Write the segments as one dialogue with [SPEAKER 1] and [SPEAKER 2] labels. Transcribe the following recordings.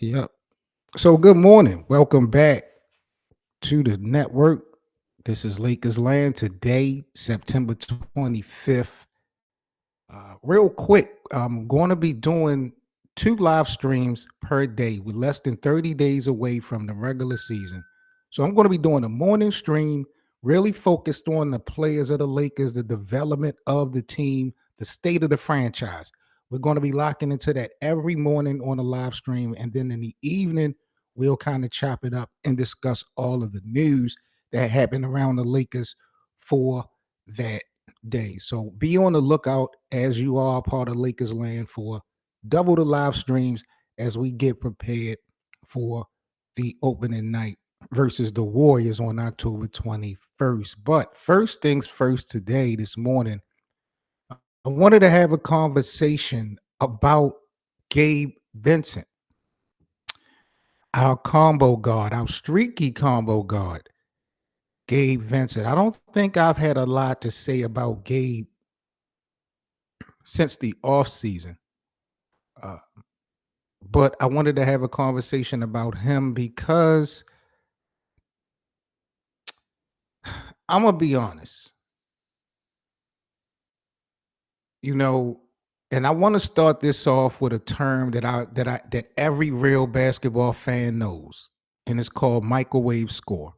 [SPEAKER 1] Yep. So good morning. Welcome back to the network. This is Lakers Land today, September 25th. Real quick, I'm going to be doing two live streams per day. We're less than 30 days away from the regular season. So I'm going to be doing a morning stream, really focused on the players of the Lakers, the development of the team, the state of the franchise. We're going to be locking into that every morning on a live stream. And then in the evening, we'll kind of chop it up and discuss all of the news that happened around the Lakers for that day. So be on the lookout as you are part of Lakers Land for double the live streams as we get prepared for the opening night versus the Warriors on October 21st. But first things first today, this morning, I wanted to have a conversation about Gabe Vincent, our combo guard, our streaky combo guard, Gabe Vincent. I don't think I've had a lot to say about Gabe since the offseason. Uh, but I wanted to have a conversation about him because I'm gonna be honest, you know, and I want to start this off with a term that every real basketball fan knows, and it's called microwave score.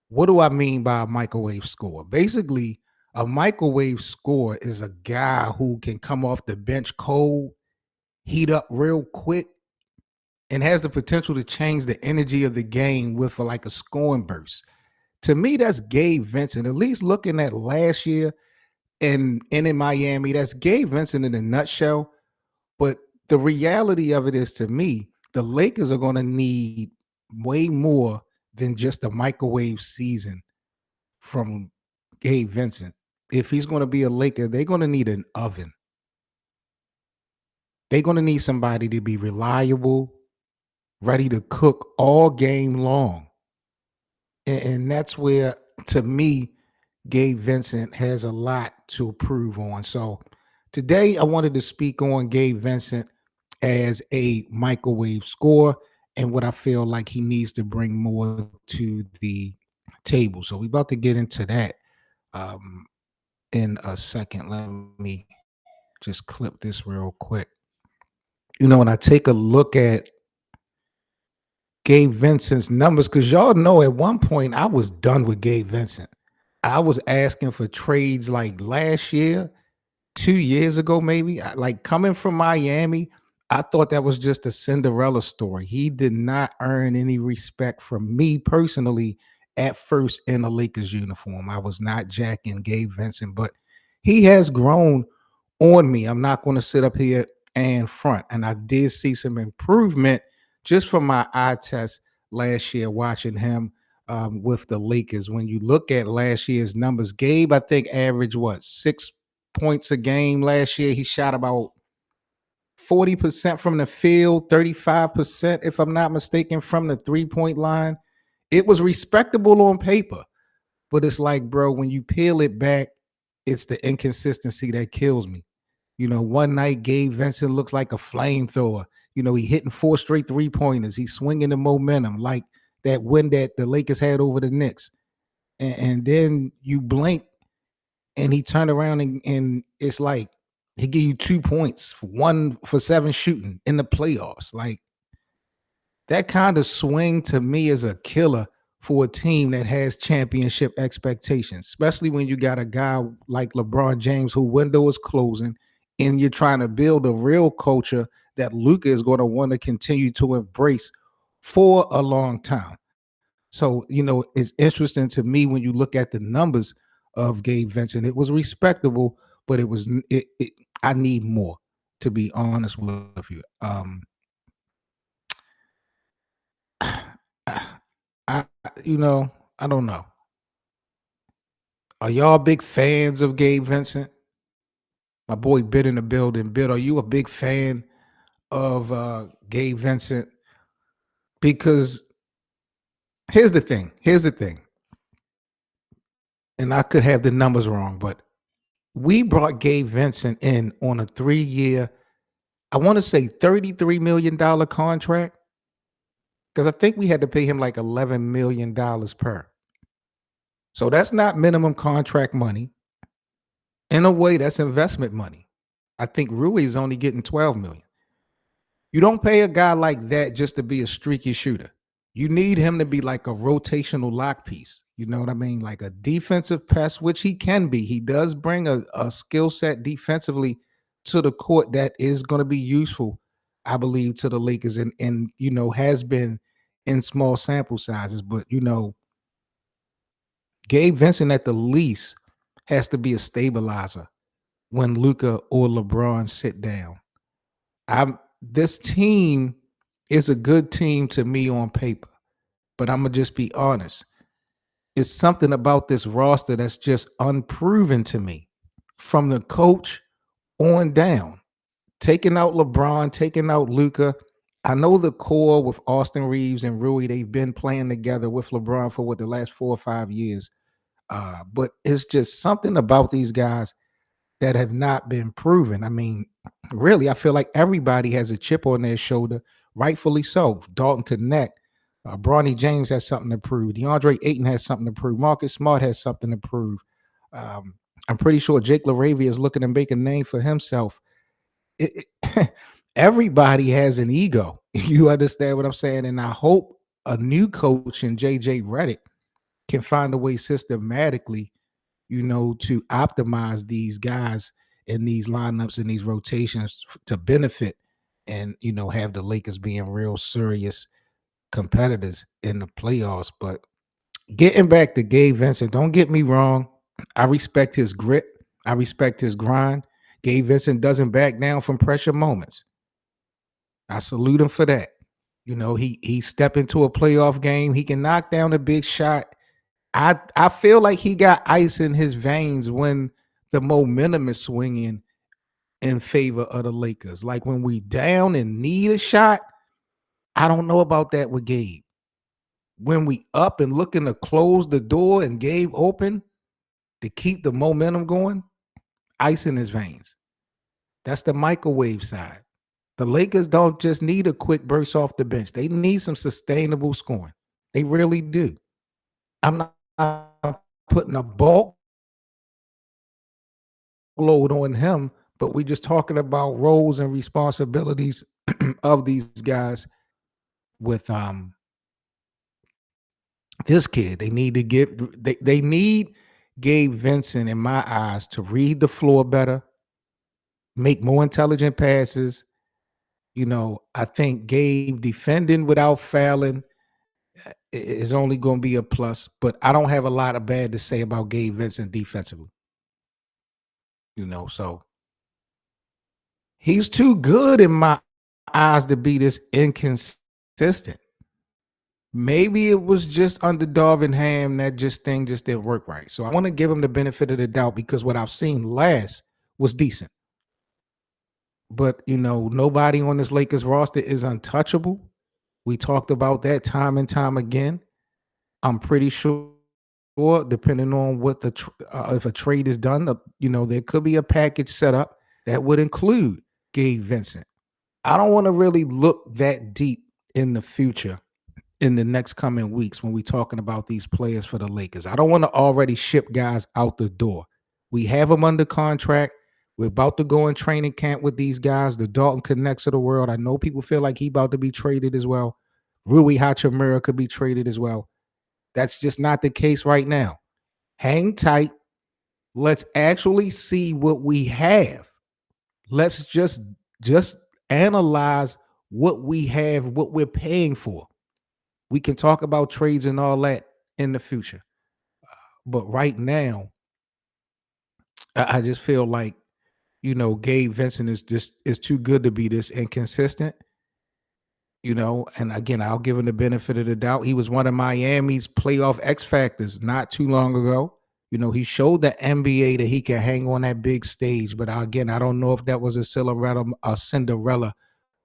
[SPEAKER 1] What do I mean by a microwave score? Basically, a microwave score is a guy who can come off the bench cold, heat up real quick, and has the potential to change the energy of the game with like a scoring burst. To me, that's Gabe Vincent. At least looking at last year and in Miami, that's Gabe Vincent in a nutshell. But the reality of it is, to me, the Lakers are going to need way more than just a microwave season from Gabe Vincent. If he's going to be a Laker, they're going to need an oven. They're going to need somebody to be reliable, ready to cook all game long. And that's where, to me, Gabe Vincent has a lot to improve on. So today I wanted to speak on Gabe Vincent as a microwave scorer and what I feel like he needs to bring more to the table. So we're about to get into that um, in a second. Let me just clip this real quick. When I take a look at Gabe Vincent's numbers, because y'all know at one point I was done with Gabe Vincent. I was asking for trades like last year, 2 years ago, maybe. Like coming from Miami, I thought that was just a Cinderella story. He did not earn any respect from me personally at first in a Lakers uniform. I was not jacking Gabe Vincent, but he has grown on me. I'm not going to sit up here and front. And I did see some improvement just from my eye test last year watching him with the Lakers. When you look at last year's numbers, Gabe, I think, averaged what, 6 points a game last year. He shot about 40% from the field, 35%, if I'm not mistaken, from the 3-point line. It was respectable on paper, but it's like, bro, when you peel it back, it's the inconsistency that kills me. One night Gabe Vincent looks like a flamethrower. He hitting 4 straight 3-pointers. He's swinging the momentum like that win that the Lakers had over the Knicks. And then you blink and he turned around and it's like he give you 2 points for 1 for 7 shooting in the playoffs. Like that kind of swing to me is a killer for a team that has championship expectations, especially when you got a guy like LeBron James who window is closing and you're trying to build a real culture that Luka is going to want to continue to embrace for a long time. So, it's interesting to me when you look at the numbers of Gabe Vincent. It was respectable, but I need more, to be honest with you. I I don't know. Are y'all big fans of Gabe Vincent? My boy Bit in the building. Bit, are you a big fan of Gabe Vincent? Because here's the thing. And I could have the numbers wrong, but we brought Gabe Vincent in on a 3-year, I want to say $33 million contract. because I think we had to pay him like $11 million per. So that's not minimum contract money. In a way, that's investment money. I think Rui is only getting 12 million. You don't pay a guy like that just to be a streaky shooter. You need him to be like a rotational lock piece. You know what I mean? Like a defensive pest, which he can be. He does bring a skill set defensively to the court that is going to be useful, I believe, to the Lakers and has been in small sample sizes. But Gabe Vincent at the least has to be a stabilizer when Luka or LeBron sit down. This team is a good team to me on paper, but I'm gonna just be honest. It's something about this roster that's just unproven to me from the coach on down. Taking out LeBron, taking out Luka. I know the core with Austin Reeves and Rui, they've been playing together with LeBron for the last 4 or 5 years. But it's just something about these guys that have not been proven. I mean, really, I feel like everybody has a chip on their shoulder, rightfully so. Dalton Connect, Bronny James has something to prove. DeAndre Ayton has something to prove. Marcus Smart has something to prove. I'm pretty sure Jake LaRavia is looking to make a name for himself. Everybody has an ego. You understand what I'm saying? And I hope a new coach in JJ Redick can find a way systematically to optimize these guys in these lineups and these rotations to benefit and, have the Lakers being real serious competitors in the playoffs. But getting back to Gabe Vincent, don't get me wrong. I respect his grit. I respect his grind. Gabe Vincent doesn't back down from pressure moments. I salute him for that. He step into a playoff game. He can knock down a big shot. I feel like he got ice in his veins when the momentum is swinging in favor of the Lakers. Like when we down and need a shot, I don't know about that with Gabe. When we up and looking to close the door and Gabe open to keep the momentum going, ice in his veins. That's the microwave side. The Lakers don't just need a quick burst off the bench. They need some sustainable scoring. They really do. I'm not putting a bulk load on him, but we're just talking about roles and responsibilities of these guys with this kid. They need to they need Gabe Vincent, in my eyes, to read the floor better, make more intelligent passes. I think Gabe defending without fouling is only going to be a plus, but I don't have a lot of bad to say about Gabe Vincent defensively. So he's too good in my eyes to be this inconsistent. Maybe it was just under Darvin Ham that thing just didn't work right. So I want to give him the benefit of the doubt because what I've seen last was decent. But nobody on this Lakers roster is untouchable. We talked about that time and time again. I'm pretty sure, depending on what if a trade is done, there could be a package set up that would include Gabe Vincent. I don't want to really look that deep in the future in the next coming weeks when we're talking about these players for the Lakers. I don't want to already ship guys out the door. We have them under contract. We're about to go in training camp with these guys, the Dalton Connects of the world. I know people feel like he's about to be traded as well. Rui Hachimura could be traded as well. That's just not the case right now. Hang tight. Let's actually see what we have. Let's just analyze what we have, what we're paying for. We can talk about trades and all that in the future. But right now, I just feel like, Gabe Vincent is too good to be this inconsistent. And again, I'll give him the benefit of the doubt. He was one of Miami's playoff X factors not too long ago. He showed the NBA that he can hang on that big stage. But again, I don't know if that was a Cinderella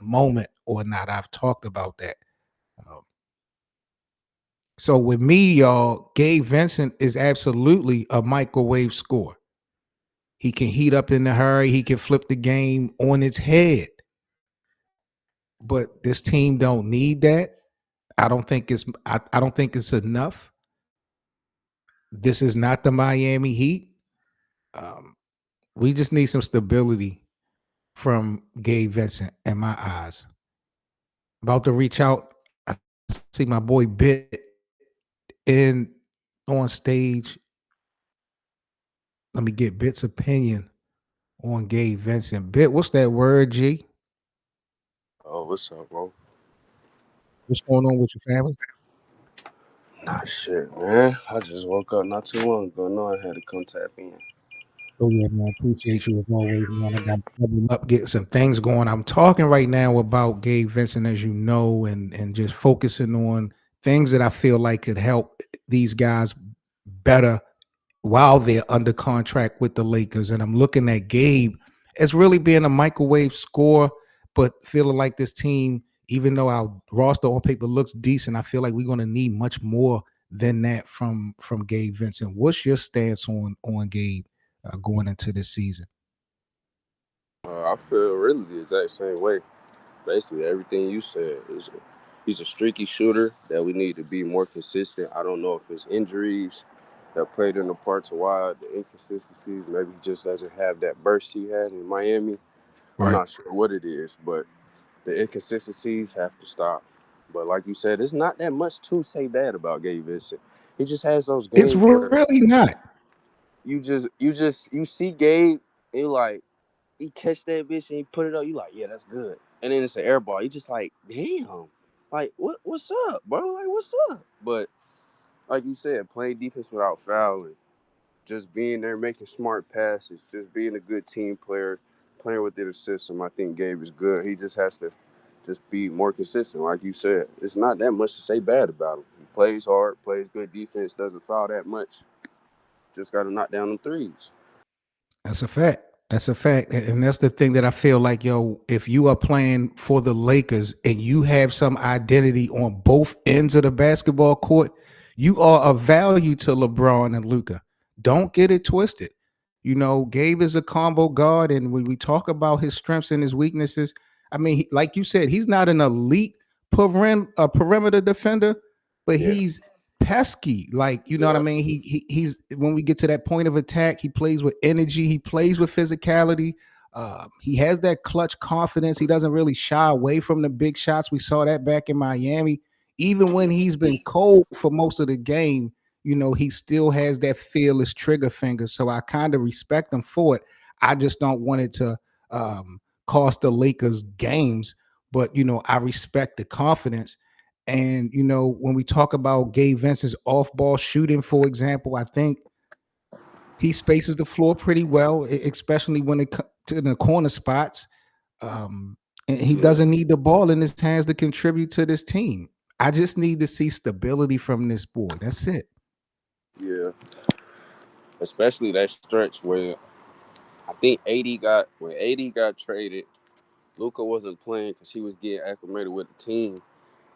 [SPEAKER 1] moment or not. I've talked about that. So with me, y'all, Gabe Vincent is absolutely a microwave scorer. He can heat up in a hurry. He can flip the game on its head. But this team don't need that. I don't think it's enough. This is not the Miami Heat. Um, we just need some stability from Gabe Vincent in my eyes. About to reach out. I see my boy Bit in on stage. Let me get Bit's opinion on Gabe Vincent. Bit, what's that word, G?
[SPEAKER 2] Oh, what's up, bro?
[SPEAKER 1] What's going on with your family?
[SPEAKER 2] Nah, shit, man. I just woke up not too long ago. No, I had to come tap in.
[SPEAKER 1] Oh yeah, man. Appreciate you as always, man. I got up, getting some things going. I'm talking right now about Gabe Vincent, as you know, and just focusing on things that I feel like could help these guys better while they're under contract with the Lakers. And I'm looking at Gabe as really being a microwave scorer, but feeling like this team, even though our roster on paper looks decent, I feel like we're going to need much more than that from Gabe Vincent. What's your stance on Gabe going into this season?
[SPEAKER 2] I feel really the exact same way. Basically, everything you said is he's a streaky shooter that we need to be more consistent. I don't know if it's injuries that played in the part to why the inconsistencies. Maybe he just doesn't have that burst he had in Miami. I'm
[SPEAKER 1] Right.
[SPEAKER 2] not sure what it is, but the inconsistencies have to stop. But like you said, it's not that much to say bad about Gabe Vincent. He just has those
[SPEAKER 1] It's
[SPEAKER 2] games where
[SPEAKER 1] really not.
[SPEAKER 2] you see Gabe, and you like he catch that bitch and he put it up. You like, yeah, that's good. And then it's an air ball. You just like, damn, like what's up, bro? Like what's up? But like you said, playing defense without fouling, just being there, making smart passes, just being a good team player, playing within the system. I think Gabe is good. He just has to just be more consistent, like you said. It's not that much to say bad about him. He plays hard, plays good defense, doesn't foul that much. Just got to knock down them threes.
[SPEAKER 1] That's a fact. That's a fact. And that's the thing that I feel like, yo, if you are playing for the Lakers and you have some identity on both ends of the basketball court, you are of value to LeBron and Luca. Don't get it twisted. You know, Gabe is a combo guard. And when we talk about his strengths and his weaknesses, I mean, like you said, he's not an elite perimeter defender, but
[SPEAKER 2] Yeah,
[SPEAKER 1] he's pesky. Like, you know what I
[SPEAKER 2] yeah,
[SPEAKER 1] mean? He's when we get to that point of attack, he plays with energy, he plays with physicality. He has that clutch confidence. He doesn't really shy away from the big shots. We saw that back in Miami. Even when he's been cold for most of the game, you know, he still has that fearless trigger finger. So I kind of respect him for it. I just don't want it to cost the Lakers games. But, you know, I respect the confidence. And, you know, when we talk about Gabe Vincent's off ball shooting, for example, I think he spaces the floor pretty well, especially when it comes to the corner spots. Um, and he
[SPEAKER 2] yeah,
[SPEAKER 1] doesn't need the ball in his hands to contribute to this team. I just need to see stability from this boy. That's it.
[SPEAKER 2] yeah. Especially that stretch where I think AD got traded. Luca wasn't playing because he was getting acclimated with the team.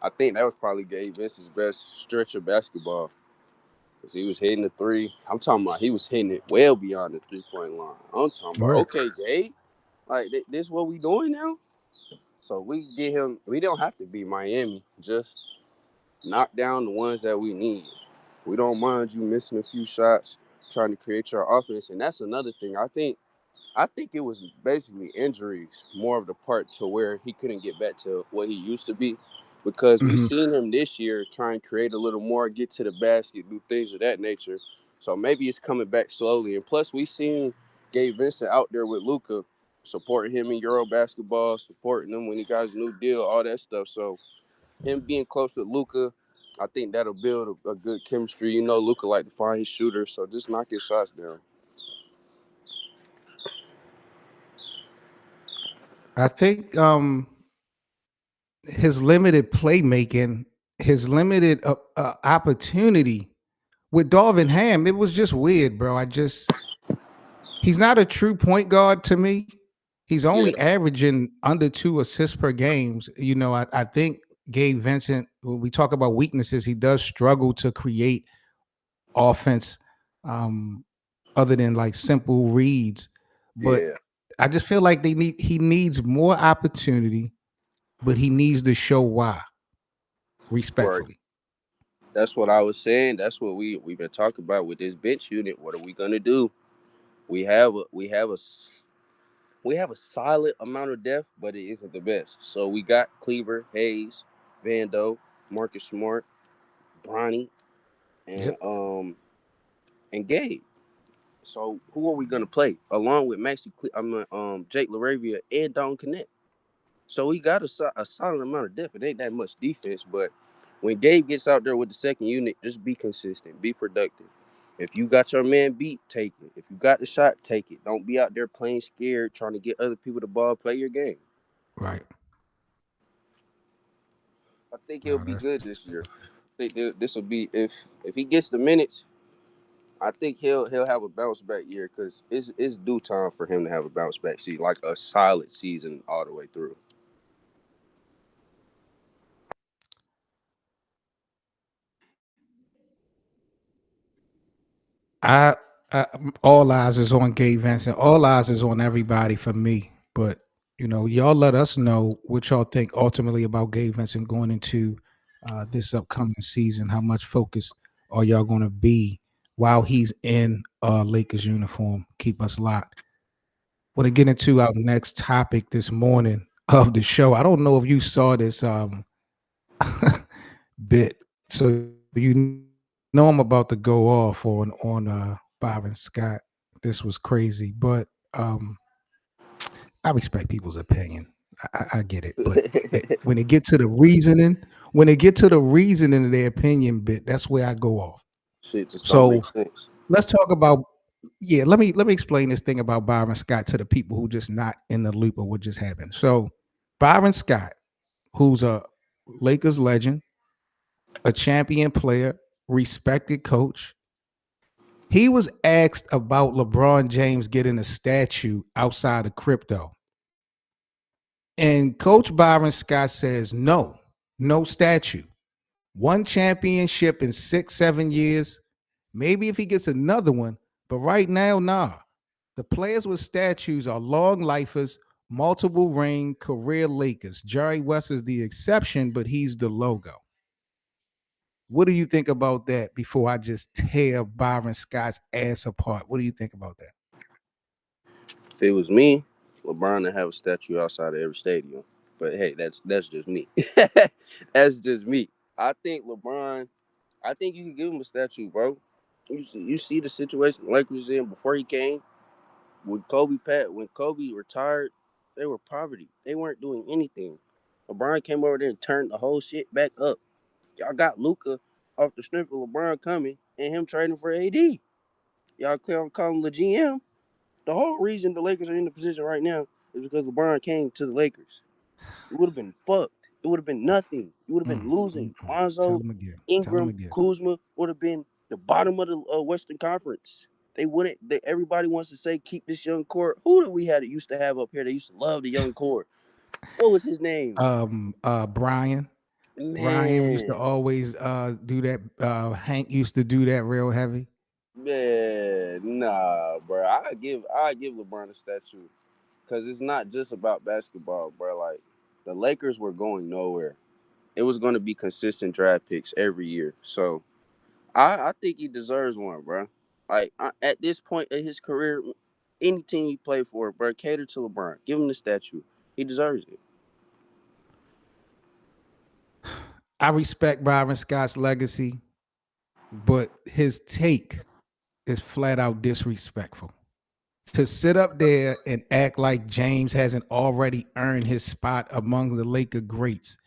[SPEAKER 2] I think that was probably Gabe Vincent's best stretch of basketball because he was hitting the three. I'm talking about he was hitting it well beyond the 3 point line. I'm talking about
[SPEAKER 1] Word.
[SPEAKER 2] okay, Gabe, like this what we doing now? So we get him. We don't have to be Miami. Just knock down the ones that we need. We don't mind you missing a few shots, trying to create your offense, and that's another thing. I think it was basically injuries, more of the part to where he couldn't get back to what he used to be. Because we
[SPEAKER 1] Mhm.
[SPEAKER 2] seen him this year try and create a little more, get to the basket, do things of that nature. So maybe it's coming back slowly. And plus, we seen Gabe Vincent out there with Luca, supporting him in Euro basketball, supporting him when he got his new deal, all that stuff. So him being close with Luca, I think that'll build a good chemistry. You know, Luca like to find his shooter, so just knock his shots down.
[SPEAKER 1] I think his limited playmaking, his limited opportunity with Darvin Ham, it was just weird, bro. He's not a true point guard to me. He's
[SPEAKER 2] Yeah,
[SPEAKER 1] only averaging under 2 assists per games. You know, I think Gabe Vincent, when we talk about weaknesses, he does struggle to create offense um, other than like simple reads. But
[SPEAKER 2] yeah.
[SPEAKER 1] I just feel like he needs more opportunity, but he needs to show why.
[SPEAKER 2] Right.
[SPEAKER 1] respectfully.
[SPEAKER 2] That's what I was saying. That's what we've been talking about with this bench unit. What are we gonna do? We have a we have a we have a solid amount of depth, but it isn't the best. So we got Cleaver, Hayes, Vando, Marcus Smart, Bronny, and
[SPEAKER 1] Yep.
[SPEAKER 2] Gabe. So who are we gonna play along with Jake Laravia and Don Connect? So we got a solid amount of depth. It ain't that much defense, but when Gabe gets out there with the second unit, just be consistent, be productive. If you got your man beat, take it. If you got the shot, take it. Don't be out there playing scared, trying to get other people the ball. Play your game.
[SPEAKER 1] Right.
[SPEAKER 2] I think he'll
[SPEAKER 1] No,
[SPEAKER 2] be
[SPEAKER 1] that's
[SPEAKER 2] good this year. I think this will be if he gets the minutes. I think he'll have a bounce back year because it's due time for him to have a bounce back season, like a solid season all the way through.
[SPEAKER 1] I, I all eyes is on Gabe Vincent. All eyes is on everybody for me. But y'all let us know what y'all think ultimately about Gabe Vincent going into this upcoming season. How much focused are y'all going to be while he's in Lakers uniform? Keep us locked. Want to get into our next topic this morning of the show. I don't know if you saw this bit. So I'm about to go off on Byron Scott. This was crazy, but I respect people's opinion. I get it, but when it get to the reasoning, of their opinion bit, that's where I go off.
[SPEAKER 2] Shit just don't make
[SPEAKER 1] So
[SPEAKER 2] sense.
[SPEAKER 1] let's talk about let me explain this thing about Byron Scott to the people who just not in the loop of what just happened. So Byron Scott, who's a Lakers legend, a champion player, respected coach, he was asked about LeBron James getting a statue outside of crypto. And Coach Byron Scott says no statue. One championship in 6, 7 years. Maybe if he gets another one, but right now, nah. The players with statues are long lifers, multiple ring career Lakers. Jerry West is the exception, but he's the logo. What do you think about that before I just tear Byron Scott's ass apart? What do you think about that?
[SPEAKER 2] If it was me, LeBron would have a statue outside of every stadium. But hey, that's just me. That's just me. I think LeBron. I think you can give him a statue, bro. You see the situation the Lakers was in before he came. When Kobe retired, they were poverty. They weren't doing anything. LeBron came over there and turned the whole shit back up. Y'all got Luca off the strength of LeBron coming and him trading for AD. Y'all call him the GM. The whole reason the Lakers are in the position right now is because LeBron came to the Lakers. It would have been fucked. It would have been nothing. You would have been losing.
[SPEAKER 1] Tell
[SPEAKER 2] Lonzo,
[SPEAKER 1] him again. Tell him
[SPEAKER 2] Ingram,
[SPEAKER 1] again.
[SPEAKER 2] Kuzma would have been the bottom of the Western Conference. They wouldn't. Everybody wants to say keep this young core. Who did we had it used to have up here? They used to love the young core. What was his name?
[SPEAKER 1] Brian. Brian used to
[SPEAKER 2] Man,
[SPEAKER 1] always do that. Hank used to do that real heavy.
[SPEAKER 2] man, nah, bro. I give LeBron a statue because it's not just about basketball, bro. Like the Lakers were going nowhere. It was going to be consistent draft picks every year. So I think he deserves one, bro. At this point in his career, any team he played for, bro, cater to LeBron. Give him the statue. He deserves it.
[SPEAKER 1] I respect Byron Scott's legacy, but his take is flat out disrespectful. To sit up there and act like James hasn't already earned his spot among the Laker greats,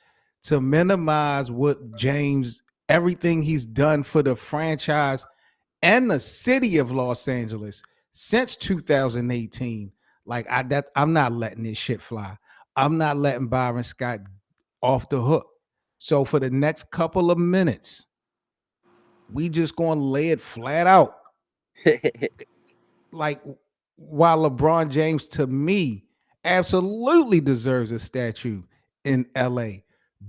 [SPEAKER 1] to minimize what James, everything he's done for the franchise and the city of Los Angeles since 2018. Like I'm not letting this shit fly. I'm not letting Byron Scott off the hook. So for the next couple of minutes, we just gonna lay it flat out. Like while LeBron James to me absolutely deserves a statue in LA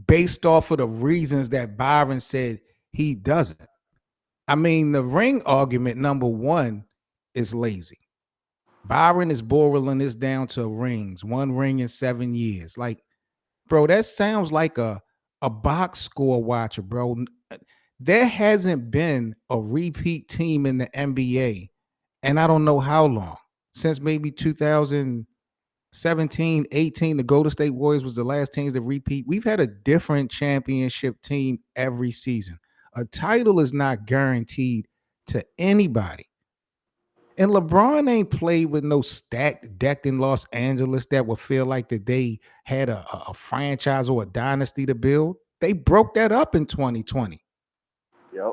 [SPEAKER 1] based off of the reasons that Byron said he doesn't. I mean, the ring argument number one is lazy. Byron is boiling this down to rings, one ring in 7 years. Like, bro, that sounds like a a box score watcher, bro. There hasn't been a repeat team in the NBA, and I don't know how long, since maybe 2017, 18. The Golden State Warriors was the last teams to repeat. We've had a different championship team every season. A title is not guaranteed to anybody. And LeBron ain't played with no stacked deck in Los Angeles that would feel like that they had a franchise or a dynasty to build. They broke that up in 2020.
[SPEAKER 2] Yep.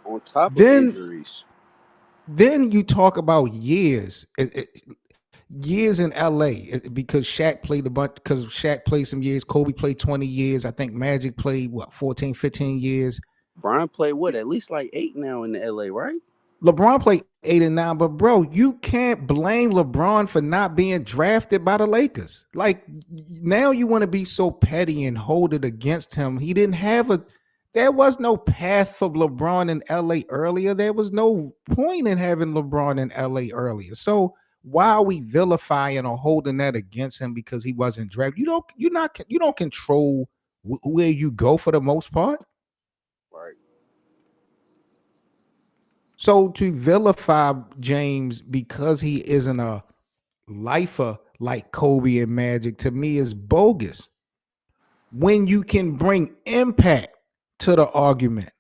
[SPEAKER 2] On top of
[SPEAKER 1] Then
[SPEAKER 2] injuries.
[SPEAKER 1] then you talk about years. Years in LA because Shaq played a bunch, because Shaq played some years, Kobe played 20 years. I think Magic played what, 14, 15 years.
[SPEAKER 2] Brian played what? At least like 8 now in the LA, right?
[SPEAKER 1] LeBron played 8 and 9, but bro, you can't blame LeBron for not being drafted by the Lakers. Like, now you want to be so petty and hold it against him. He didn't have a, there was no path for LeBron in LA earlier. There was no point in having LeBron in LA earlier. So why are we vilifying or holding that against him because he wasn't drafted? You don't control where you go for the most part.
[SPEAKER 2] Right.
[SPEAKER 1] So to vilify James because he isn't a lifer like Kobe and Magic, to me, is bogus. When you can bring impact to the argument.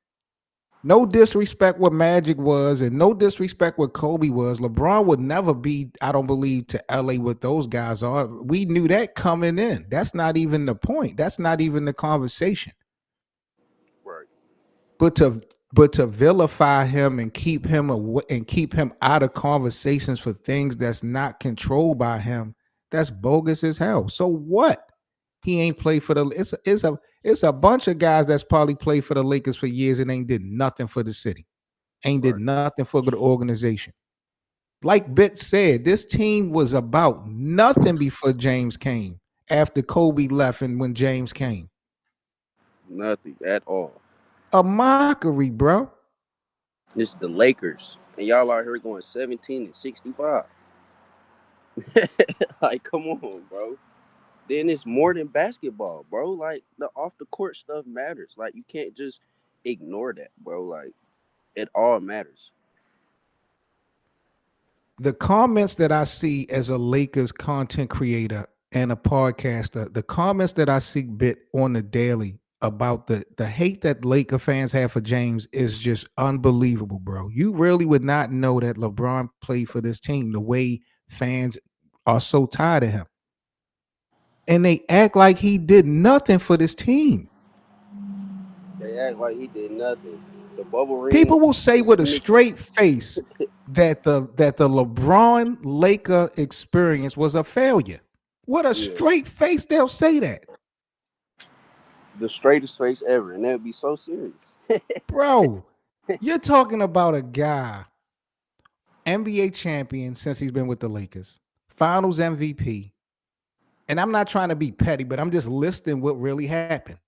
[SPEAKER 1] No disrespect what Magic was and no disrespect what Kobe was. LeBron would never be, I don't believe, to LA what those guys are. We knew that coming in. That's not even the point. That's not even the conversation.
[SPEAKER 2] Right.
[SPEAKER 1] But to vilify him and keep him away and keep him out of conversations for things that's not controlled by him, that's bogus as hell. So what? He ain't played for the, it's a bunch of guys that's probably played for the Lakers for years and ain't did nothing for the city. Ain't did
[SPEAKER 2] Right.
[SPEAKER 1] nothing for the organization. Like Bit said, this team was about nothing before James came. After Kobe left and when James came.
[SPEAKER 2] Nothing at all.
[SPEAKER 1] A mockery, bro.
[SPEAKER 2] It's the Lakers. And y'all out here going 17-65. Like, come on, bro. Then it's more than basketball, bro. Like, the off the court stuff matters. Like, you can't just ignore that, bro. Like, it all matters.
[SPEAKER 1] The comments that I see as a Lakers content creator and a podcaster, the comments that I see Bit on the daily about the hate that Laker fans have for James is just unbelievable, bro. You really would not know that LeBron played for this team the way fans are so tired of him. And they act like he did nothing for this team.
[SPEAKER 2] They act like he did nothing. The bubble ring
[SPEAKER 1] People will say
[SPEAKER 2] is
[SPEAKER 1] with a
[SPEAKER 2] finishing.
[SPEAKER 1] straight face that the LeBron Laker experience was a failure. With a
[SPEAKER 2] Yeah.
[SPEAKER 1] straight face, they'll say that.
[SPEAKER 2] The straightest face ever. And that'd be so serious.
[SPEAKER 1] Bro, you're talking about a guy, NBA champion since he's been with the Lakers, finals MVP. And I'm not trying to be petty, but I'm just listing what really happened.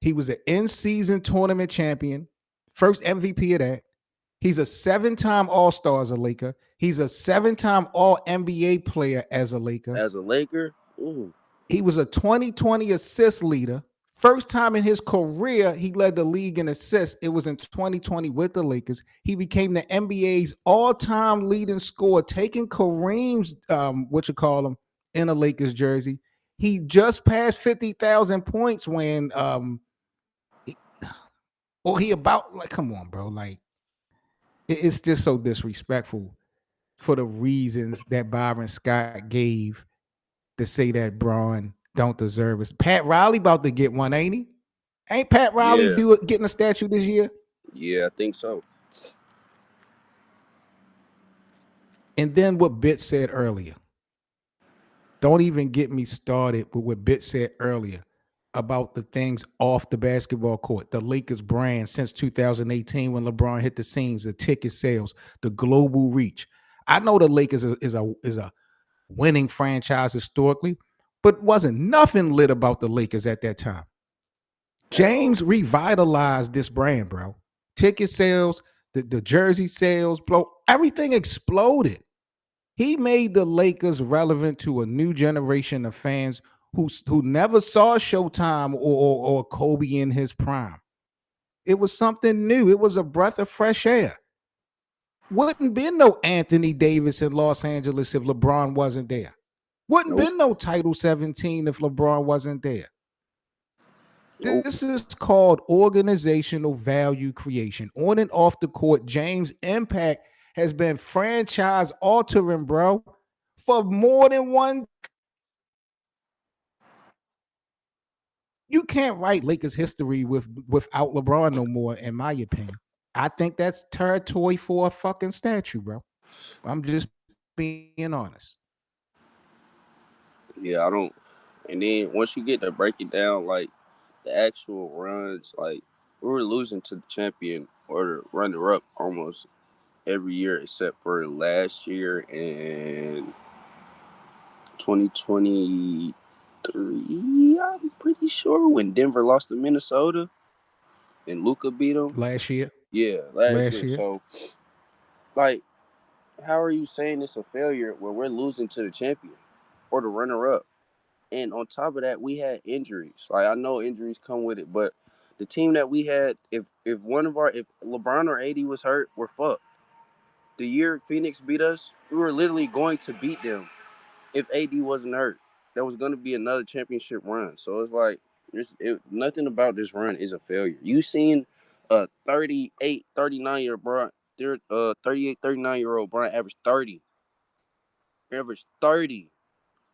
[SPEAKER 1] He was an in-season tournament champion, first MVP of that. He's a 7-time All-Star as a Laker. He's a 7-time All-NBA player as a Laker.
[SPEAKER 2] As a Laker, ooh.
[SPEAKER 1] He was a 2020 assist leader. First time in his career, he led the league in assists. It was in 2020 with the Lakers. He became the NBA's all-time leading scorer, taking Kareem's, in a Lakers jersey. He just passed 50,000 points when, he about, like, come on, bro. Like, it's just so disrespectful for the reasons that Byron Scott gave to say that Braun don't deserve it. Pat Riley about to get one, ain't he? Ain't Pat Riley
[SPEAKER 2] Yeah.
[SPEAKER 1] getting a statue this year?
[SPEAKER 2] Yeah, I think so.
[SPEAKER 1] And then what Bit said earlier. Don't even get me started with what Bit said earlier about the things off the basketball court. The Lakers brand since 2018 when LeBron hit the scenes, the ticket sales, the global reach. I know the Lakers is a winning franchise historically, but wasn't nothing lit about the Lakers at that time. James revitalized this brand, bro. Ticket sales, the jersey sales, bro, everything exploded. He made the Lakers relevant to a new generation of fans who never saw Showtime or Kobe in his prime. It was something new. It was a breath of fresh air. Wouldn't been no Anthony Davis in Los Angeles if LeBron wasn't there. Wouldn't
[SPEAKER 2] Nope.
[SPEAKER 1] been no Title 17 if LeBron wasn't there.
[SPEAKER 2] Nope.
[SPEAKER 1] This is called organizational value creation. On and off the court, James' impact has been franchise altering, bro, for more than one. You can't write Lakers history without LeBron no more, in my opinion. I think that's territory for a fucking statue, bro. I'm just being honest.
[SPEAKER 2] Yeah, I don't. And then once you get to break it down, like the actual runs, like we were losing to the champion or the runner up almost every year except for last year and 2023. I'm pretty sure when Denver lost to Minnesota and Luca beat them.
[SPEAKER 1] Last year,
[SPEAKER 2] Yeah, last
[SPEAKER 1] last
[SPEAKER 2] year.
[SPEAKER 1] year.
[SPEAKER 2] So, like, how are you saying it's a failure when we're losing to the champion or the runner up? And on top of that, we had injuries. Like, I know injuries come with it, but the team that we had, if LeBron or AD was hurt, we're fucked. The year Phoenix beat us, we were literally going to beat them if AD wasn't hurt. There was going to be another championship run. So it's like nothing about this run is a failure. You seen a 38, 39-year Brian, 38, 39-year-old Brian average 30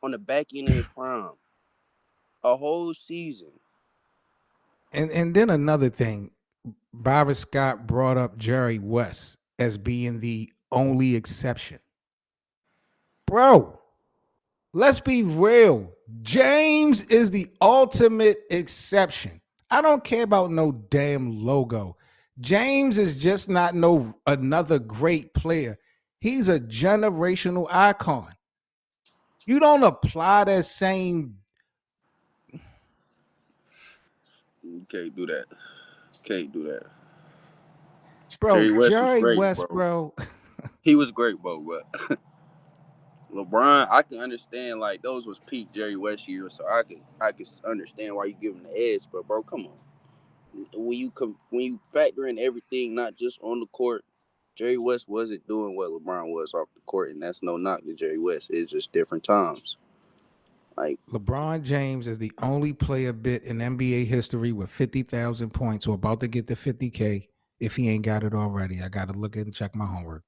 [SPEAKER 2] on the back end of his prime, a whole season.
[SPEAKER 1] And then another thing, Byron Scott brought up Jerry West as being the only exception. Bro, let's be real. James is the ultimate exception. I don't care about no damn logo. James is just not no another great player. He's a generational icon. You don't apply that same,
[SPEAKER 2] You can't do that. Can't do that.
[SPEAKER 1] bro.
[SPEAKER 2] Jerry West was
[SPEAKER 1] Jerry
[SPEAKER 2] great,
[SPEAKER 1] West,
[SPEAKER 2] bro.
[SPEAKER 1] bro.
[SPEAKER 2] He was great, bro. But LeBron, I can understand like those was peak Jerry West years, so I can understand why you give him the edge. But bro, come on, when you factor in everything, not just on the court, Jerry West wasn't doing what LeBron was off the court, and that's no knock to Jerry West. It's just different times. Like
[SPEAKER 1] LeBron James is the only player bit in NBA history with 50,000 points or about to get to 50K if he ain't got it already. I got to look and check my homework.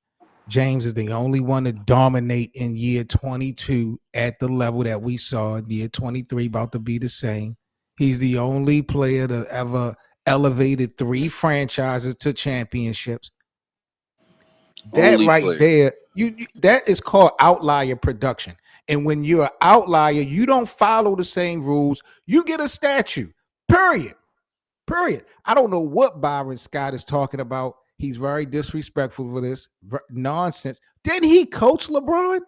[SPEAKER 1] James is the only one to dominate in year 22 at the level that we saw in year 23, about to be the same. He's the only player to ever elevated three franchises to championships. That
[SPEAKER 2] only
[SPEAKER 1] right
[SPEAKER 2] player.
[SPEAKER 1] there, that is called outlier production. And when you're an outlier, you don't follow the same rules. You get a statue. Period. Period. I don't know what Byron Scott is talking about. He's very disrespectful for this nonsense. Didn't he coach LeBron?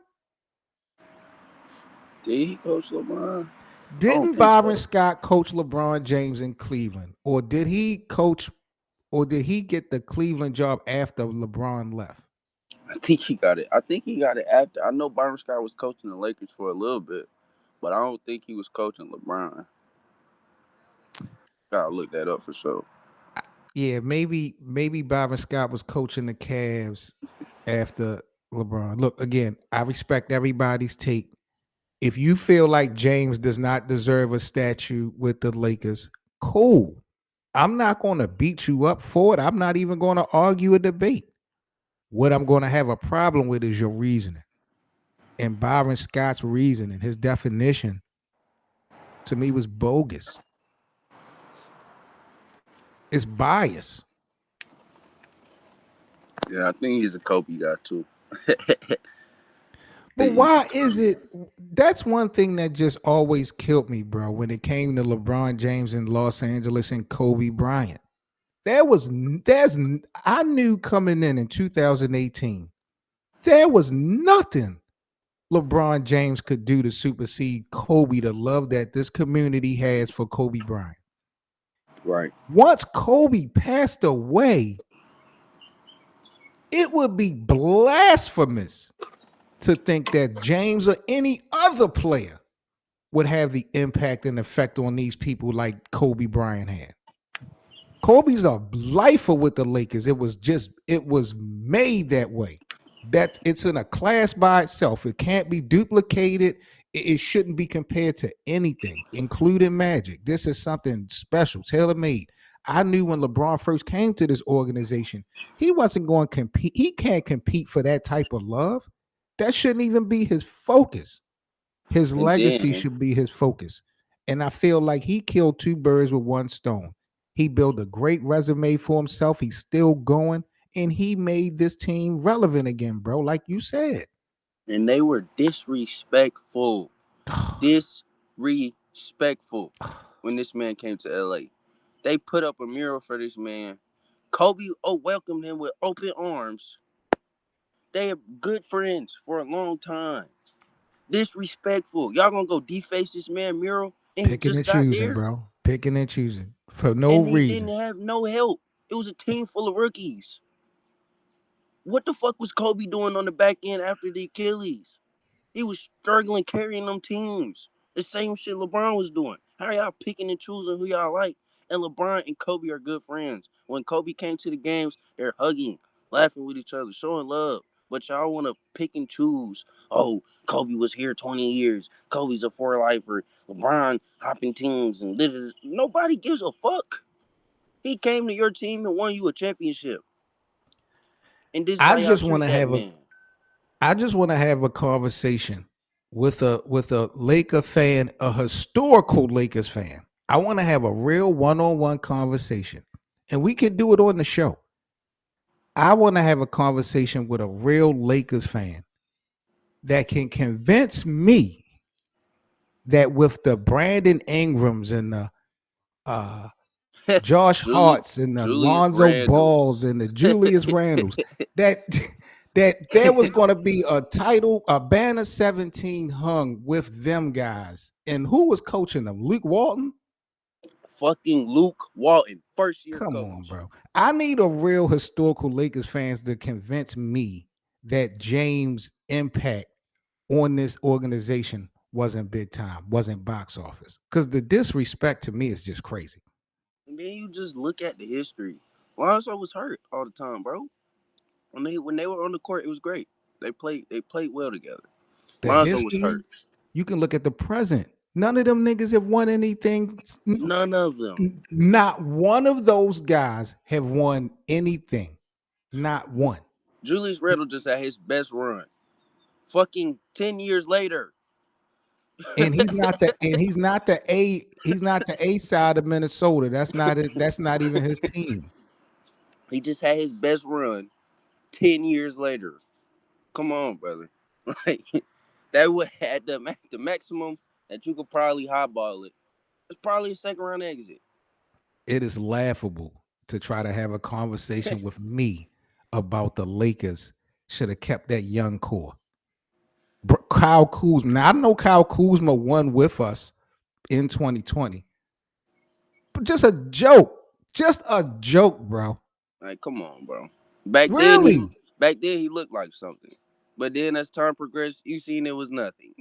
[SPEAKER 2] Did he coach LeBron? I don't
[SPEAKER 1] Didn't
[SPEAKER 2] think
[SPEAKER 1] Byron
[SPEAKER 2] so.
[SPEAKER 1] Scott coach LeBron James in Cleveland? Or did he coach, or did he get the Cleveland job after LeBron left?
[SPEAKER 2] I think he got it. I think he got it after. I know Byron Scott was coaching the Lakers for a little bit, but I don't think he was coaching LeBron. Gotta look that up for sure.
[SPEAKER 1] Yeah, maybe Byron Scott was coaching the Cavs after LeBron. Look, again, I respect everybody's take. If you feel like James does not deserve a statue with the Lakers, cool. I'm not going to beat you up for it. I'm not even going to argue a debate. What I'm going to have a problem with is your reasoning. And Byron Scott's reasoning, his definition to me was bogus. It's bias.
[SPEAKER 2] Yeah, I think he's a Kobe guy too. I
[SPEAKER 1] But
[SPEAKER 2] think he's
[SPEAKER 1] why
[SPEAKER 2] a
[SPEAKER 1] is
[SPEAKER 2] Kobe.
[SPEAKER 1] it? That's one thing that just always killed me, bro, when it came to LeBron James in Los Angeles and Kobe Bryant. I knew coming in 2018, there was nothing LeBron James could do to supersede Kobe, the love that this community has for Kobe Bryant.
[SPEAKER 2] Right.
[SPEAKER 1] Once Kobe passed away, it would be blasphemous to think that James or any other player would have the impact and effect on these people like Kobe Bryant had. Kobe's a lifer with the Lakers. It was made that way. That it's in a class by itself. It can't be duplicated. It shouldn't be compared to anything, including Magic. This is something special, tailor made. I knew when LeBron first came to this organization, he wasn't going to compete. He can't compete for that type of love. That shouldn't even be his focus. His
[SPEAKER 2] And
[SPEAKER 1] legacy
[SPEAKER 2] then
[SPEAKER 1] should be his focus. And I feel like he killed two birds with one stone. He built a great resume for himself. He's still going. And he made this team relevant again, bro. Like you said.
[SPEAKER 2] and they were disrespectful. Disrespectful when this man came to LA. They put up a mural for this man. Kobe welcomed him with open arms. They are good friends for a long time. Disrespectful. Y'all gonna go deface this man mural and he
[SPEAKER 1] Picking
[SPEAKER 2] just
[SPEAKER 1] and
[SPEAKER 2] got
[SPEAKER 1] choosing,
[SPEAKER 2] there
[SPEAKER 1] bro. Picking and choosing for no
[SPEAKER 2] and he didn't
[SPEAKER 1] reason.
[SPEAKER 2] have no help. It was a team full of rookies. What the fuck was Kobe doing on the back end after the Achilles? He was struggling carrying them teams. The same shit LeBron was doing. How y'all picking and choosing who y'all like? And LeBron and Kobe are good friends. When Kobe came to the games, they're hugging, laughing with each other, showing love. But y'all want to pick and choose. Oh, Kobe was here 20 years. Kobe's a four-lifer. LeBron hopping teams and nobody gives a fuck. He came to your team and won you a championship. And this is
[SPEAKER 1] I
[SPEAKER 2] how y'all
[SPEAKER 1] just want
[SPEAKER 2] treat
[SPEAKER 1] to
[SPEAKER 2] that
[SPEAKER 1] have a
[SPEAKER 2] man.
[SPEAKER 1] I just want to have a conversation with a Laker fan, a historical Lakers fan. I want to have a real one-on-one conversation. And we can do it on the show. I want to have a conversation with a real Lakers fan that can convince me that with the Brandon Ingrams and the uh, Josh
[SPEAKER 2] Julius,
[SPEAKER 1] Harts and the
[SPEAKER 2] Julius
[SPEAKER 1] Lonzo Balls
[SPEAKER 2] Randles.
[SPEAKER 1] and the Julius Randles that that there was going to be a banner 17 hung with them guys. And who was coaching them? Luke Walton?
[SPEAKER 2] Fucking Luke Walton, first year
[SPEAKER 1] Come on,
[SPEAKER 2] coach.
[SPEAKER 1] bro. I need a real historical Lakers fans to convince me that James' impact on this organization wasn't big time, wasn't box office. Because the disrespect to me is just crazy.
[SPEAKER 2] And then you just look at the history. Lonzo was hurt all the time, bro. When they were on the court, it was great. They played well together.
[SPEAKER 1] The
[SPEAKER 2] Lonzo was
[SPEAKER 1] history,
[SPEAKER 2] hurt.
[SPEAKER 1] you can look at the present. None of them niggas have won anything.
[SPEAKER 2] None of them.
[SPEAKER 1] Not one of those guys have won anything. Not one.
[SPEAKER 2] Julius Randle just had his best run. Fucking 10 years later.
[SPEAKER 1] And he's not the A side of Minnesota. That's not it. That's not even his team.
[SPEAKER 2] He just had his best run 10 years later. Come on, brother. Like that would at the maximum that you could probably highball it. It's probably a second round exit.
[SPEAKER 1] It is laughable to try to have a conversation with me about the Lakers should have kept that young core. Kyle Kuzma. Now I know Kyle Kuzma won with us in 2020, but just a joke. Just a joke, bro.
[SPEAKER 2] Like, come on, bro. Back then
[SPEAKER 1] Really?
[SPEAKER 2] he back then he looked like something. But then as time progressed, you seen it was nothing.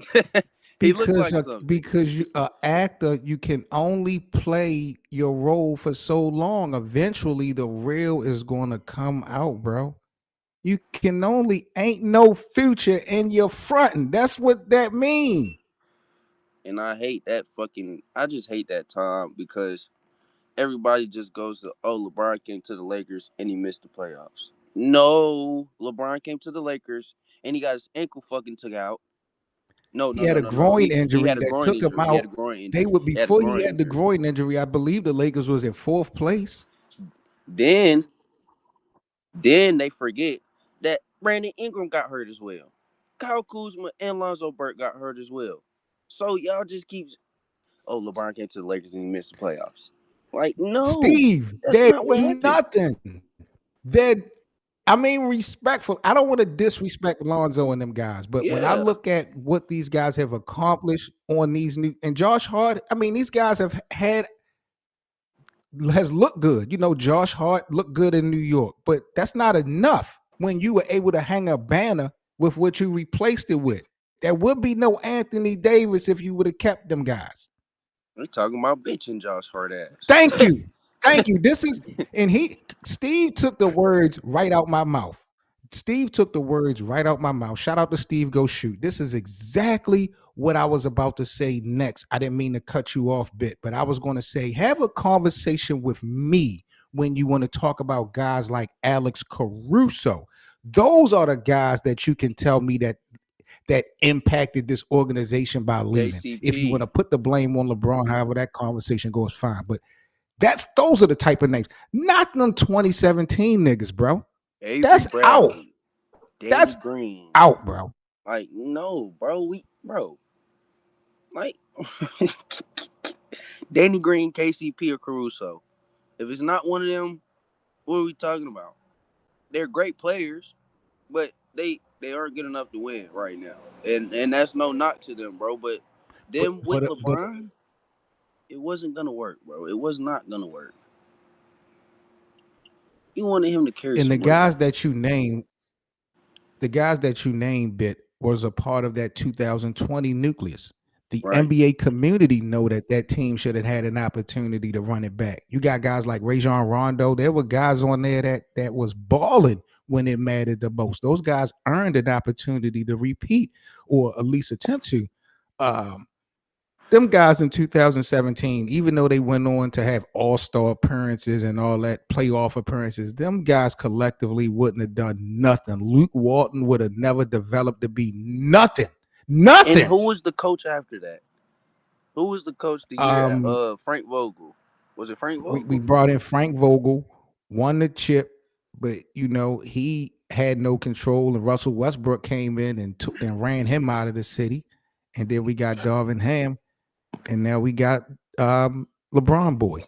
[SPEAKER 2] He looked
[SPEAKER 1] Because
[SPEAKER 2] like something.
[SPEAKER 1] you actor, you can only play your role for so long. Eventually, the real is going to come out, bro. You can only ain't no future in your fronting. That's what that mean.
[SPEAKER 2] And I just hate that time because everybody just goes to, oh, LeBron came to the Lakers and he missed the playoffs. No, LeBron came to the Lakers and he got his ankle fucking took out. No,
[SPEAKER 1] He
[SPEAKER 2] no,
[SPEAKER 1] had
[SPEAKER 2] no,
[SPEAKER 1] a
[SPEAKER 2] no, no.
[SPEAKER 1] groin
[SPEAKER 2] He
[SPEAKER 1] injury
[SPEAKER 2] had a
[SPEAKER 1] that
[SPEAKER 2] groin
[SPEAKER 1] took him
[SPEAKER 2] injury. He
[SPEAKER 1] out.
[SPEAKER 2] had a groin
[SPEAKER 1] They
[SPEAKER 2] injury.
[SPEAKER 1] would
[SPEAKER 2] He had a
[SPEAKER 1] before he
[SPEAKER 2] groin
[SPEAKER 1] had the
[SPEAKER 2] injury.
[SPEAKER 1] groin injury. I believe the Lakers was in fourth place.
[SPEAKER 2] Then Then they forget that Brandon Ingram got hurt as well. Kyle Kuzma and Lonzo Burke got hurt as well. So y'all just keep, oh, LeBron came to the Lakers and he missed the playoffs. Like, no,
[SPEAKER 1] Steve,
[SPEAKER 2] that's
[SPEAKER 1] they're
[SPEAKER 2] not what happened.
[SPEAKER 1] nothing. They're, I mean, respectful. I don't want to disrespect Lonzo and them guys, but when I
[SPEAKER 2] Yeah.
[SPEAKER 1] look at what these guys have accomplished on these new and Josh Hart, I mean, these guys has looked good. You know, Josh Hart looked good in New York, but that's not enough when you were able to hang a banner with what you replaced it with. There would be no Anthony Davis if you would have kept them guys.
[SPEAKER 2] We talking about benching Josh Hart ass.
[SPEAKER 1] Thank you. Thank you. This is, and Steve took the words right out my mouth. Steve took the words right out my mouth. Shout out to Steve Go Shoot. This is exactly what I was about to say next. I didn't mean to cut you off, Bit, but I was going to say, have a conversation with me when you want to talk about guys like Alex Caruso. Those are the guys that you can tell me that impacted this organization by leaving. If you want
[SPEAKER 2] KCP,
[SPEAKER 1] to put the blame on LeBron, however that conversation goes, fine. But those are the type of names. Not them 2017 niggas, bro.
[SPEAKER 2] Avery
[SPEAKER 1] That's out.
[SPEAKER 2] Bradley, Danny
[SPEAKER 1] That's
[SPEAKER 2] Green.
[SPEAKER 1] out, bro.
[SPEAKER 2] Like, no, bro. Like Danny Green, KCP, or Caruso. If it's not one of them, what are we talking about? They're great players, but they aren't good enough to win right now. And that's no knock to them, bro. But
[SPEAKER 1] But
[SPEAKER 2] them with
[SPEAKER 1] but but
[SPEAKER 2] LeBron, it wasn't gonna work, bro. It was not gonna work. You wanted him to carry
[SPEAKER 1] and
[SPEAKER 2] some weight,
[SPEAKER 1] the guys that you named, Bit, was a part of that 2020 nucleus. The
[SPEAKER 2] right?
[SPEAKER 1] NBA community know that team should have had an opportunity to run it back. You got guys like Rajon Rondo. There were guys on there that was balling when it mattered the most. Those guys earned an opportunity to repeat or at least attempt to. Um, them guys in 2017, even though they went on to have all-star appearances and all that playoff appearances, them guys collectively wouldn't have done nothing. Luke Walton would have never developed to be nothing.
[SPEAKER 2] And
[SPEAKER 1] Nothing.
[SPEAKER 2] who was the coach after that? Who was the coach the year?
[SPEAKER 1] Um,
[SPEAKER 2] Frank Vogel. Was it Frank
[SPEAKER 1] we
[SPEAKER 2] Vogel?
[SPEAKER 1] brought in Frank Vogel, won the chip, but he had no control, and Russell Westbrook came in and ran him out of the city. And then we got Darvin Ham, and now we got LeBron boy.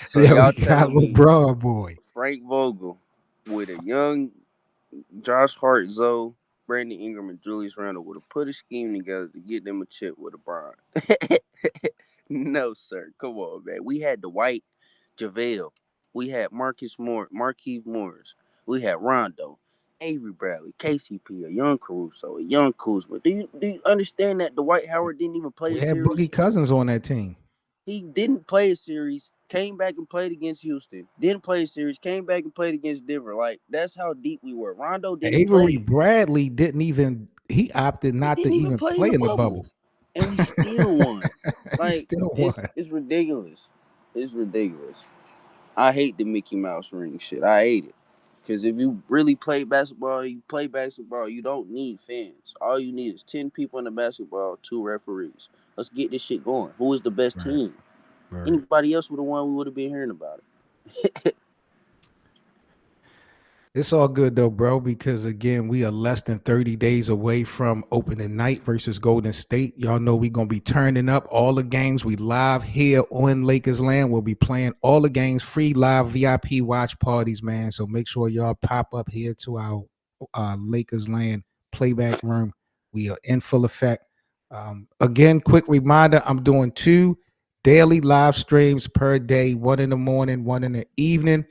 [SPEAKER 2] So
[SPEAKER 1] Yeah, we
[SPEAKER 2] y'all
[SPEAKER 1] got
[SPEAKER 2] telling me
[SPEAKER 1] LeBron boy.
[SPEAKER 2] Frank Vogel with a young Josh Hart, Zoe, Brandon Ingram, and Julius Randle would have put a scheme together to get them a chip with LeBron. No, sir. Come on, man. We had Dwight, JaVale. We had Marquise Morris. We had Rondo, Avery Bradley, KCP, a young Caruso, a young Kuzma. Do you understand that Dwight Howard didn't even play
[SPEAKER 1] We
[SPEAKER 2] a
[SPEAKER 1] had
[SPEAKER 2] series?
[SPEAKER 1] Boogie Cousins on that team.
[SPEAKER 2] He didn't play a series, came back and played against Houston. Didn't play a series, came back and played against Denver. Like, that's how deep we were. Rondo didn't
[SPEAKER 1] Avery
[SPEAKER 2] play.
[SPEAKER 1] Bradley didn't even. He opted
[SPEAKER 2] He
[SPEAKER 1] not to
[SPEAKER 2] didn't even
[SPEAKER 1] even
[SPEAKER 2] play in
[SPEAKER 1] play
[SPEAKER 2] the
[SPEAKER 1] in the
[SPEAKER 2] bubble.
[SPEAKER 1] bubble.
[SPEAKER 2] And we still won.
[SPEAKER 1] He
[SPEAKER 2] Like,
[SPEAKER 1] still won.
[SPEAKER 2] it's ridiculous. It's ridiculous. I hate the Mickey Mouse ring shit. I hate it. Because if you really play basketball, you don't need fans. All you need is 10 people in the basketball, 2 referees. Let's get this shit going. Who is the best
[SPEAKER 1] Right,
[SPEAKER 2] team?
[SPEAKER 1] right.
[SPEAKER 2] Anybody else would have won, we would have been hearing about it.
[SPEAKER 1] It's all good though, bro, because again, we are less than 30 days away from opening night versus Golden State. Y'all know we're going to be turning up all the games. We live here on Lakers Land. We'll be playing all the games, free live VIP watch parties, man. So make sure y'all pop up here to our Lakers Land playback room. We are in full effect. Again, quick reminder, I'm doing 2 daily live streams per day, one in the morning, one in the evening,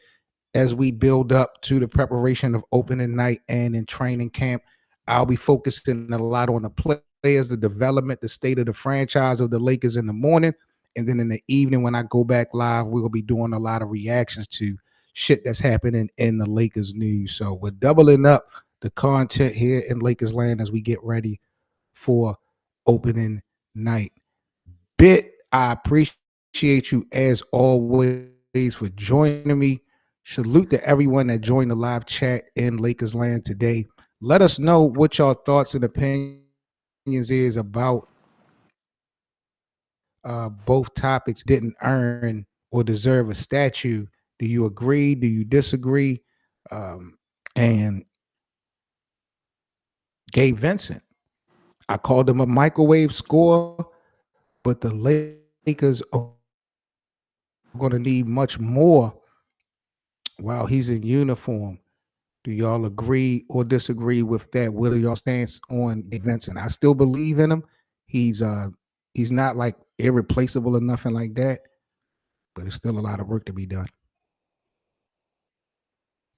[SPEAKER 1] as we build up to the preparation of opening night and in training camp. I'll be focusing a lot on the players, the development, the state of the franchise of the Lakers in the morning. And then in the evening, when I go back live, we'll be doing a lot of reactions to shit that's happening in the Lakers news. So we're doubling up the content here in Lakers land as we get ready for opening night. Bit, I appreciate you as always for joining me. Salute to everyone that joined the live chat in Lakers land today. Let us know what your thoughts and opinions is about both topics. Both topics didn't earn or deserve a statue. Do you agree? Do you disagree? And Gabe Vincent, I called him a microwave score, but the Lakers are going to need much more while he's in uniform. Do y'all agree or disagree with that? What are y'all stance on Gabe Vincent? I still believe in him. He's not like irreplaceable or nothing like that, but it's still a lot of work to be done.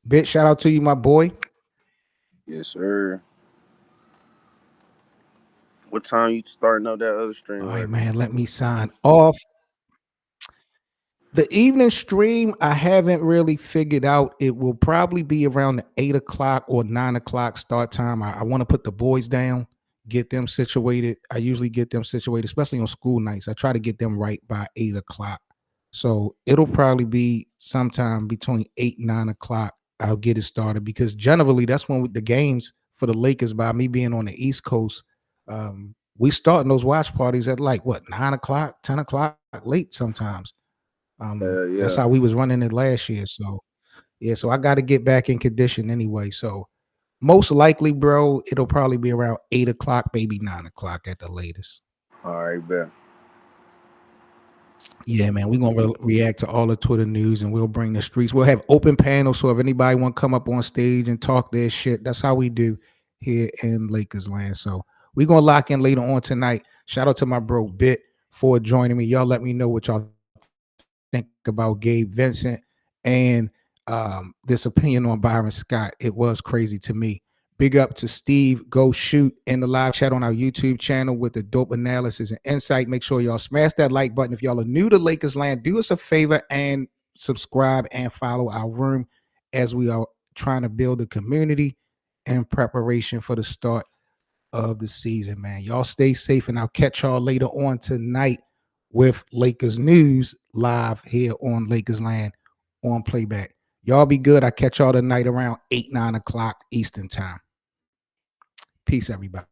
[SPEAKER 1] Bit shout out to you, my boy.
[SPEAKER 2] Yes, sir. What time you starting up that other
[SPEAKER 1] All
[SPEAKER 2] stream
[SPEAKER 1] right,
[SPEAKER 2] at?
[SPEAKER 1] man. Let me sign off. The evening stream, I haven't really figured out. It will probably be around the 8 o'clock or 9 o'clock start time. I want to put the boys down, get them situated. I usually get them situated, especially on school nights. I try to get them right by 8 o'clock. So it'll probably be sometime between 8 9 o'clock. I'll get it started because generally that's when the games for the Lakers, by me being on the East Coast, we starting those watch parties at like what 9 o'clock, 10 o'clock, late sometimes. That's
[SPEAKER 2] Yeah.
[SPEAKER 1] how we was running it last year. So yeah, so I got to get back in condition anyway. So most likely, bro, it'll probably be around 8 o'clock, maybe 9 o'clock at the latest.
[SPEAKER 2] All right, bet.
[SPEAKER 1] Yeah, man, we're gonna react to all the Twitter news, and we'll bring the streets. We'll have open panels, so if anybody want to come up on stage and talk their shit, that's how we do here in Lakers land. So we're gonna lock in later on tonight. Shout out to my bro Bit for joining me. Y'all let me know what y'all think about Gabe Vincent and this opinion on Byron Scott. It was crazy to me. Big up to Steve Go Shoot in the live chat on our YouTube channel with the dope analysis and insight. Make sure y'all smash that like button. If y'all are new to Lakers land, do us a favor and subscribe and follow our room as we are trying to build a community in preparation for the start of the season, man. Y'all stay safe, and I'll catch y'all later on tonight with Lakers news live here on Lakers Land on Playback. Y'all be good. I catch y'all tonight around 8 9 o'clock Eastern time. Peace, everybody.